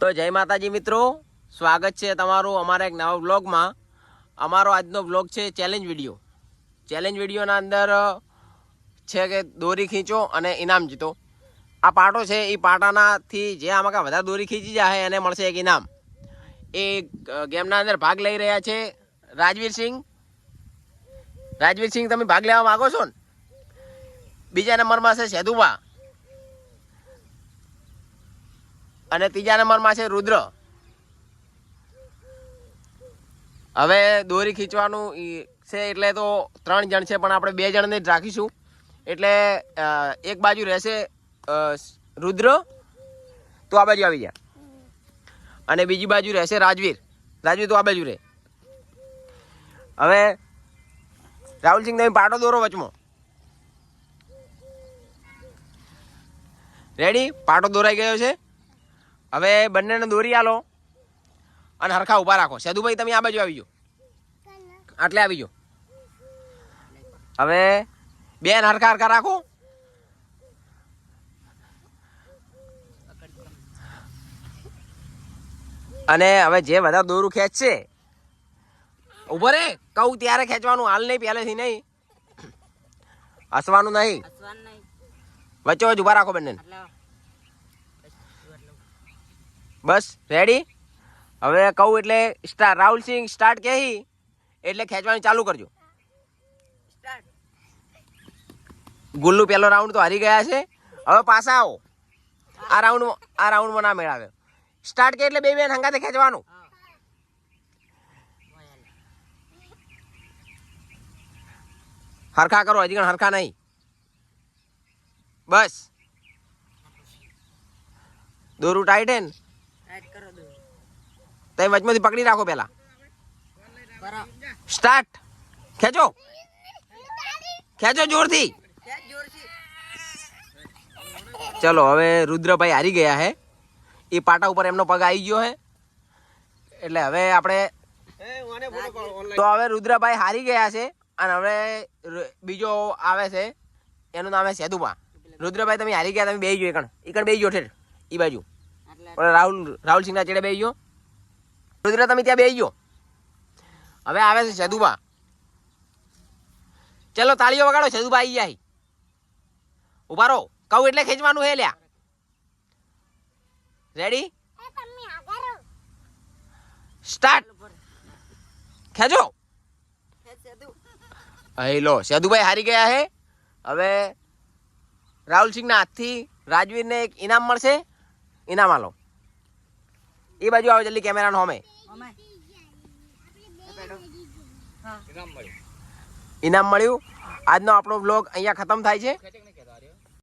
તો જય માતાજી મિત્રો, સ્વાગત છે તમારું અમારા એક નવા વ્લોગમાં। અમારો આજનો વ્લોગ છે ચેલેન્જ વિડીયો। ચેલેન્જ વિડીયોના અંદર છે કે દોરી ખીંચો અને ઇનામ જીતો। આ પાટો છે એ પાટાનાથી જે આમાં કાંઈ વધારે દોરી ખીંચી જાય એને મળશે એક ઇનામ। એ ગેમના અંદર ભાગ લઈ રહ્યા છે રાજવીરસિંહ। રાજવીરસિંહ, તમે ભાગ લેવા માગો છો ને? બીજા નંબરમાં છે સેદુભા અને ત્રીજા નંબરમાં છે રુદ્ર। હવે દોરી ખીંચવાનું છે એટલે તો 3 જણ છે, પણ આપણે 2 જણને જ રાખીશું। એટલે એક બાજુ રહેશે રુદ્ર, તો આ બાજુ આવી જા, અને બીજી બાજુ રહેશે રાજવીર। રાજવીર તો આ બાજુ રહે। હવે રાહુલસિંહ, તમે પાટો દોરો વચમાં। રેડી? પાટો દોરાઈ ગયો છે। હવે બંનેને દોરી આલો અને હરખા ઊભા રાખો। સેદુભાઈ, તમે આ બાજુ આવી જાઓ, આટલે આવી જાઓ। હવે બેન હરખા હરખા રાખો। અને હવે જે વધારે દોરું ખેંચશે, ઉભો રે, કહું ત્યારે ખેંચવાનું, હાલ નહીં, પહેલેથી નહીં, હસવાનું નહીં, વચ્ચે વચ્ચે ઊભા રાખો બંને। બસ રેડી? હવે કહું એટલે સ્ટાર્ટ। રાહુલસિંહ સ્ટાર્ટ કહે એટલે ખેંચવાનું ચાલુ કરજો। ગુલ્લુ પહેલો રાઉન્ડ તો હારી ગયા છે। હવે પાછા આવો। આ રાઉન્ડમાં ના મેળાવે। સ્ટાર્ટ કે એટલે બે હંગાતે ખેંચવાનું। હરખા કરો, હજી હરખા નહીં, બસ। દોરું ટાઈટ હે ને? તમે વચમાંથી પકડી રાખો પેલા। સ્ટાર્ટ, ખેંચો, ખેંચો જોરથી। ચલો, હવે રુદ્રભાઈ હારી ગયા હે। એ પાટા ઉપર એમનો પગ આવી ગયો હે, એટલે હવે આપણે તો હવે રુદ્રભાઈ હારી ગયા છે। અને હવે બીજો આવે છે, એનું નામ છે સેદુભા। રુદ્રભાઈ, તમે હારી ગયા, તમે બેસી ગયો એકણ બેસી ગયો ઠેઠ એ બાજુ, રાહુલસિંહના ચેડે બેસી ગયો। રુદ્ર, તમે ત્યાં બેસી ગયો। હવે આવે છે સેદુભા। ચલો, તાળીઓ વગાડો, સેદુભા આવી જાય। ઉભા રહો, કહું એટલે ખેંચવાનું હે લ્યા। રેડી? સ્ટાર્ટ, ખેંચો। હેલો, સેદુભાઈ હારી ગયા હે। હવે રાહુલસિંહના હાથથી રાજવીરને એક ઇનામ મળશે। ઇનામ આલો, એ બાજુ આવો જલ્દી, કેમેરાનો હોમે। ઇનામ મળ્યું। આજનો આપણો વ્લોગ અહીંયા ખતમ થાય છે।